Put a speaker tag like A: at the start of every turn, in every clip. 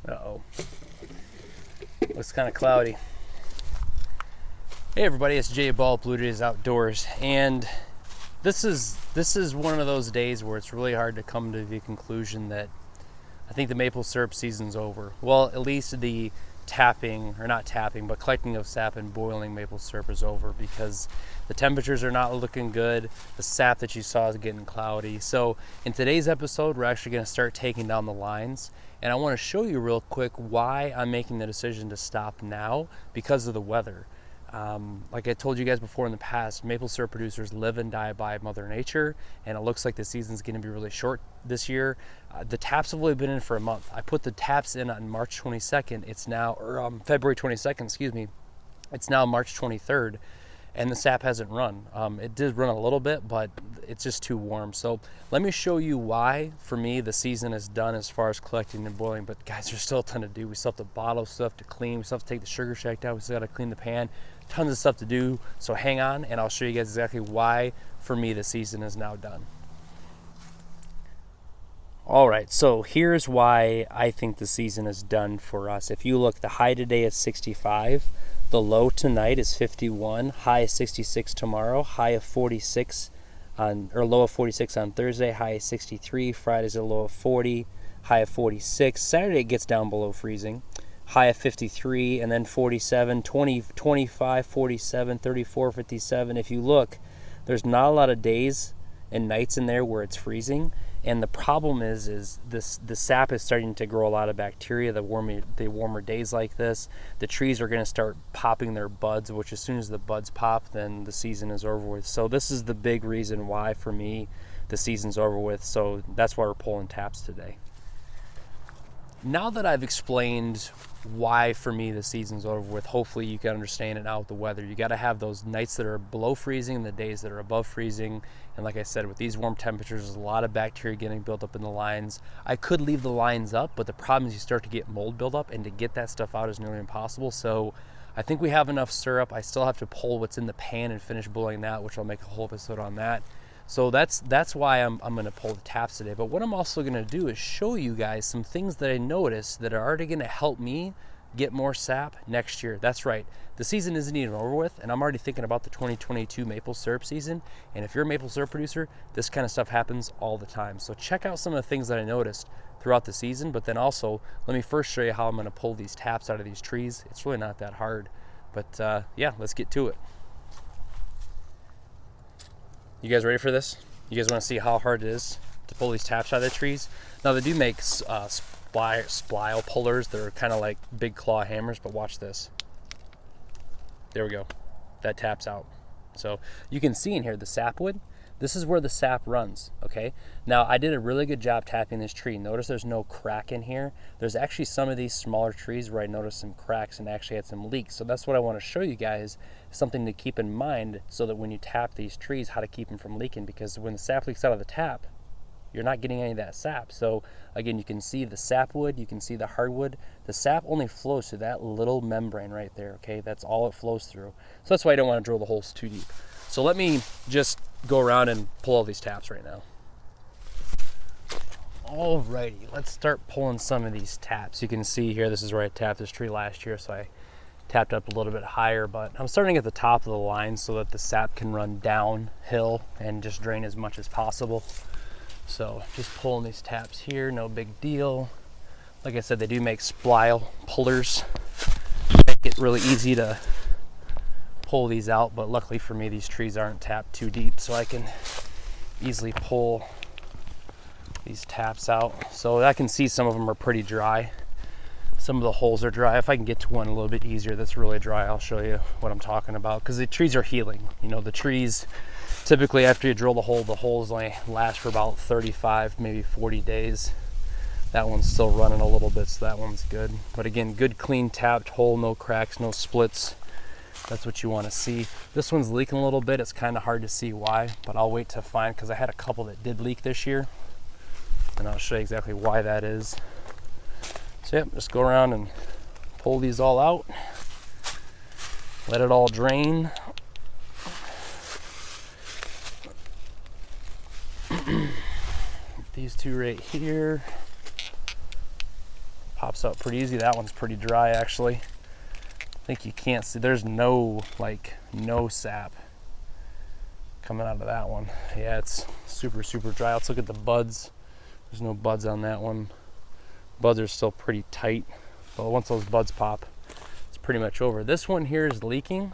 A: Uh-oh. Looks kind of cloudy. Hey everybody, it's Jay Ball, Blue Jays Outdoors, and this is one of those days where it's really hard to come to the conclusion that I think the maple syrup season's over. Well, at least the tapping, or not tapping, but collecting of sap and boiling maple syrup is over, because the temperatures are not looking good. The sap that you saw is getting cloudy. So in today's episode, we're actually going to start taking down the lines, and I want to show you real quick why I'm making the decision to stop now because of the weather. Like I told you guys before in the past, maple syrup producers live and die by Mother Nature, and it looks like the season's going to be really short this year. The taps have only been in for a month. I put the taps in on March 22nd. It's now, or February 22nd, excuse me. It's now March 23rd, and the sap hasn't run. It did run a little bit, but it's just too warm. So let me show you why, for me, the season is done as far as collecting and boiling. But guys, there's still a ton to do. We still have to bottle stuff to clean. We still have to take the sugar shack out. We still got to clean the pan. Tons of stuff to do. So hang on, and I'll show you guys exactly why, for me, the season is now done. All right, so here's why I think the season is done for us. If you look, the high today is 65. The low tonight is 51, high is 66 tomorrow, high of 46 low of 46 on Thursday, high is 63, Friday's a low of 40, high of 46. Saturday it gets down below freezing, high of 53, and then 47, 20, 25, 47, 34, 57. If you look, there's not a lot of days and nights in there where it's freezing. And the problem is the sap is starting to grow a lot of bacteria. The warmer days like this, the trees are going to start popping their buds, which as soon as the buds pop, then the season is over with. So this is the big reason why, for me, the season's over with. So that's why we're pulling taps today. Now that I've explained why, for me, the season's over with, hopefully you can understand it now with the weather. You got to have those nights that are below freezing and the days that are above freezing. And like I said, with these warm temperatures, there's a lot of bacteria getting built up in the lines. I could leave the lines up, but the problem is you start to get mold buildup, and to get that stuff out is nearly impossible. So I think we have enough syrup. I still have to pull what's in the pan and finish boiling that, which I'll make a whole episode on that. So that's why I'm going to pull the taps today. But what I'm also going to do is show you guys some things that I noticed that are already going to help me get more sap next year. That's right. The season isn't even over with, and I'm already thinking about the 2022 maple syrup season. And if you're a maple syrup producer, this kind of stuff happens all the time. So check out some of the things that I noticed throughout the season. But then also, let me first show you how I'm going to pull these taps out of these trees. It's really not that hard. But yeah, let's get to it. You guys ready for this? You guys want to see how hard it is to pull these taps out of the trees? Now, they do make splile pullers. They're kind of like big claw hammers, but watch this. There we go. That taps out. So you can see in here the sapwood. This is where the sap runs, okay? Now, I did a really good job tapping this tree. Notice there's no crack in here. There's actually some of these smaller trees where I noticed some cracks and actually had some leaks. So that's what I want to show you guys, something to keep in mind, so that when you tap these trees, how to keep them from leaking. Because when the sap leaks out of the tap, you're not getting any of that sap. So again, you can see the sapwood, you can see the hardwood. The sap only flows through that little membrane right there, okay? That's all it flows through. So that's why I don't want to drill the holes too deep. So let me just go around and pull all these taps right now. Alrighty, let's start pulling some of these taps. You can see here, this is where I tapped this tree last year, so I tapped up a little bit higher, but I'm starting at the top of the line so that the sap can run downhill and just drain as much as possible. So just pulling these taps here, no big deal. Like I said, they do make splile pullers. Make it really easy to pull these out, but luckily for me, these trees aren't tapped too deep, so I can easily pull these taps out. So I can see some of them are pretty dry. Some of the holes are dry. If I can get to one a little bit easier that's really dry, I'll show you what I'm talking about, because the trees are healing. You know, the trees, typically after you drill the holes only last for about 35, maybe 40 days. That one's still running a little bit, so that one's good. But again, good clean tapped hole, no cracks, no splits. That's what you want to see. This one's leaking a little bit. It's kind of hard to see why, but I'll wait to find, because I had a couple that did leak this year, and I'll show you exactly why that is. So yep, just go around and pull these all out. Let it all drain. These two right here. pops out pretty easy. That one's pretty dry actually. I think you can't see, there's no sap coming out of that one. Yeah, it's super dry. Let's look at the buds. There's no buds on that one. Buds are still pretty tight, but once those buds pop, it's pretty much over. This one here is leaking.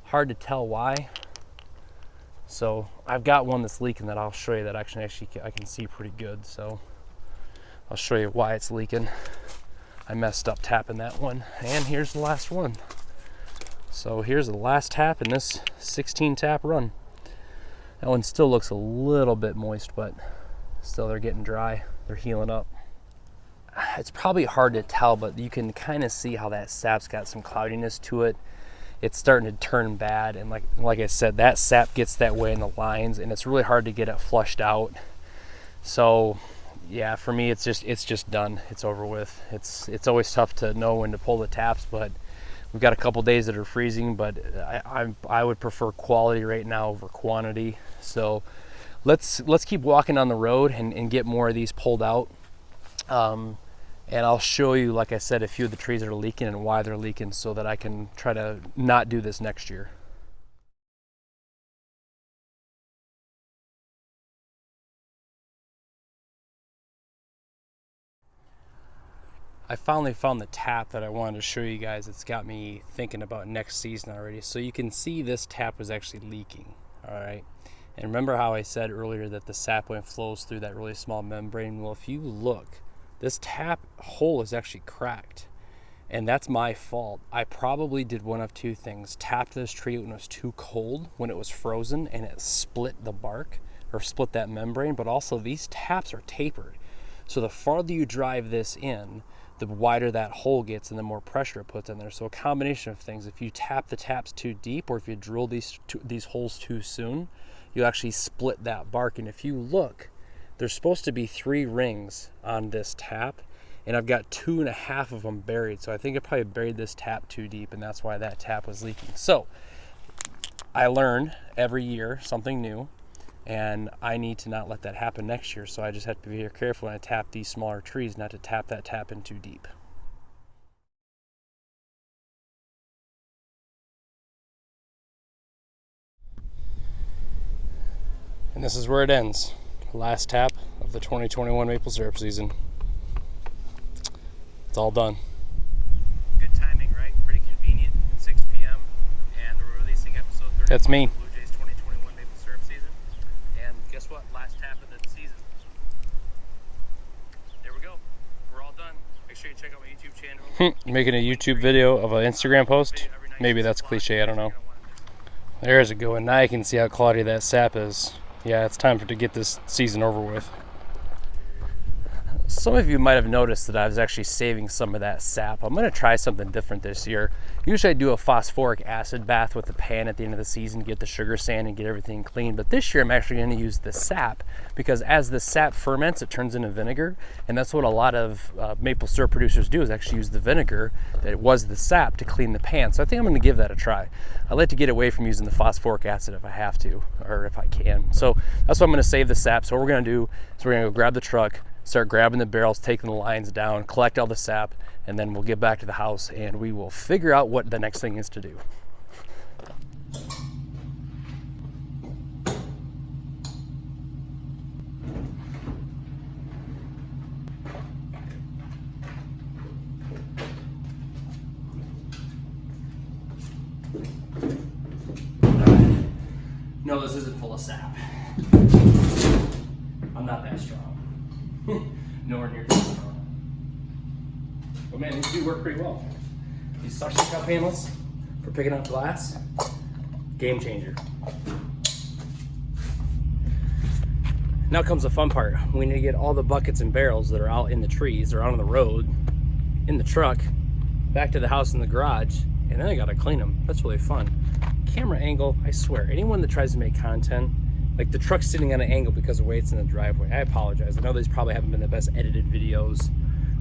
A: Hard to tell why. So I've got one that's leaking that I'll show you that actually I can see pretty good. So I'll show you why it's leaking. I messed up tapping that one. And here's the last one. So here's the last tap in this 16 tap run. That one still looks a little bit moist, but still they're getting dry. They're healing up. It's probably hard to tell, but you can kind of see how that sap's got some cloudiness to it. It's starting to turn bad, and like I said, that sap gets that way in the lines, and it's really hard to get it flushed out. So yeah, for me, it's just done. It's over with. It's always tough to know when to pull the taps, but we've got a couple days that are freezing. But I would prefer quality right now over quantity. So let's keep walking on the road and get more of these pulled out. And I'll show you, like I said, a few of the trees that are leaking and why they're leaking so that I can try to not do this next year. I finally found the tap that I wanted to show you guys. It's got me thinking about next season already. So you can see this tap was actually leaking, all right? And remember how I said earlier that the sap flows through that really small membrane? Well, if you look, this tap hole is actually cracked, and that's my fault. I probably did one of two things. Tapped this tree when it was too cold, when it was frozen, and it split the bark or split that membrane, but also these taps are tapered. So the farther you drive this in, the wider that hole gets and the more pressure it puts in there. So a combination of things. If you tap the taps too deep or if you drill these holes too soon, you actually split that bark. And if you look, there's supposed to be 3 rings on this tap, and I've got 2.5 of them buried. So I think I probably buried this tap too deep, and that's why that tap was leaking. So I learn every year something new, and I need to not let that happen next year. So I just have to be very careful when I tap these smaller trees not to tap that tap in too deep. And this is where it ends. Last tap of the 2021 maple syrup season. It's all done. Good timing, right? Pretty convenient. 6 p.m. and we're releasing episode 30. That's me. Blue Jays 2021 maple syrup season. And guess what? Last tap of the season. There we go. We're all done. Make sure you check out my YouTube channel. Making a YouTube video of an Instagram post? Maybe that's cliche, I don't know. There's it going. Now you can see how cloudy that sap is. Yeah, it's time to get this season over with. Some of you might have noticed that I was actually saving some of that sap. I'm going to try something different this year. Usually I do a phosphoric acid bath with the pan at the end of the season, get the sugar sand and get everything clean. But this year I'm actually going to use the sap, because as the sap ferments, it turns into vinegar. And that's what a lot of maple syrup producers do, is actually use the vinegar that was the sap to clean the pan. So I think I'm going to give that a try. I like to get away from using the phosphoric acid if I have to, or if I can. So that's why I'm going to save the sap. So what we're going to do is we're going to go grab the truck, start grabbing the barrels, taking the lines down, collect all the sap, and then we'll get back to the house and we will figure out what the next thing is to do. No, this isn't full of sap. I'm not that strong. Nowhere near that strong. But man, these do work pretty well. These suction cup handles for picking up glass, game changer. Now comes the fun part. We need to get all the buckets and barrels that are out in the trees or out on the road, in the truck, back to the house in the garage, and then I gotta clean them. That's really fun. Camera angle, I swear, anyone that tries to make content, like the truck's sitting on an angle because of the way it's in the driveway. I apologize. I know these probably haven't been the best edited videos,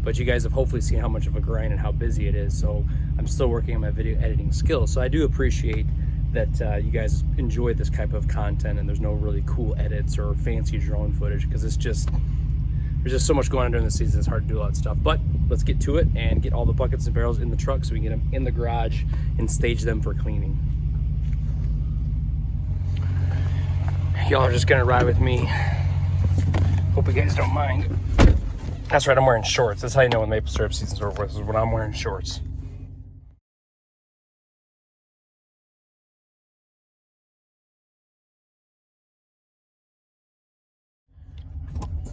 A: but you guys have hopefully seen how much of a grind and how busy it is. So I'm still working on my video editing skills. So I do appreciate that you guys enjoy this type of content and there's no really cool edits or fancy drone footage, because it's just, there's just so much going on during the season. It's hard to do a lot of stuff, but let's get to it and get all the buckets and barrels in the truck so we can get them in the garage and stage them for cleaning. Y'all are just gonna ride with me. Hope you guys don't mind. That's right, I'm wearing shorts. That's how you know when maple syrup season's over with, is when I'm wearing shorts.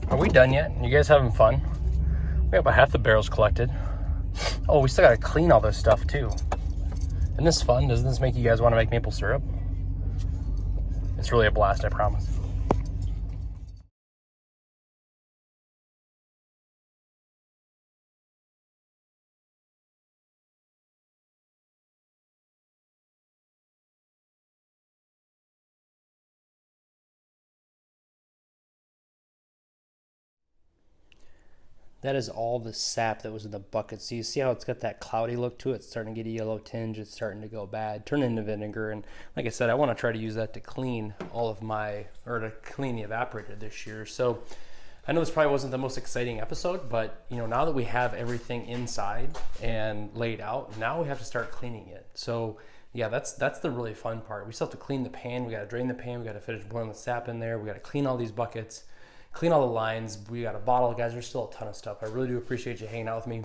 A: Are we done yet? You guys having fun? We got about half the barrels collected. Oh, we still gotta clean all this stuff too. Isn't this fun? Doesn't this make you guys want to make maple syrup? It's really a blast, I promise. That is all the sap that was in the bucket. So you see how it's got that cloudy look to it? It's starting to get a yellow tinge. It's starting to go bad, turn into vinegar. And like I said, I want to try to use that to clean all of my, or to clean the evaporator this year. So I know this probably wasn't the most exciting episode, but you know, now that we have everything inside and laid out, now we have to start cleaning it. So yeah, that's the really fun part. We still have to clean the pan. We got to drain the pan. We got to finish boiling the sap in there. We got to clean all these buckets, clean all the lines. We got a bottle, guys. There's still a ton of stuff. I really do appreciate you hanging out with me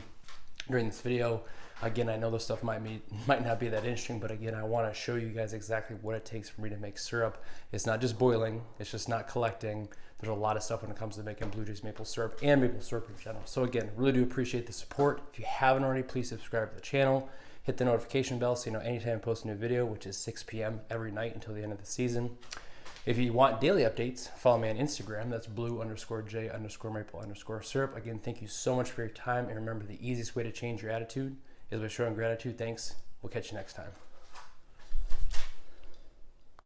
A: during this video. Again, I know this stuff might not be that interesting, but again, I want to show you guys exactly what it takes for me to make syrup. It's not just boiling. It's just not collecting. There's a lot of stuff when it comes to making Blue Jays maple syrup and maple syrup in general. So again, really do appreciate the support. If you haven't already, please subscribe to the channel. Hit the notification bell so you know anytime I post a new video, which is 6 p.m. every night until the end of the season. If you want daily updates, follow me on Instagram. That's blue_j_maple_syrup. Again, thank you so much for your time. And remember, the easiest way to change your attitude is by showing gratitude. Thanks. We'll catch you next time.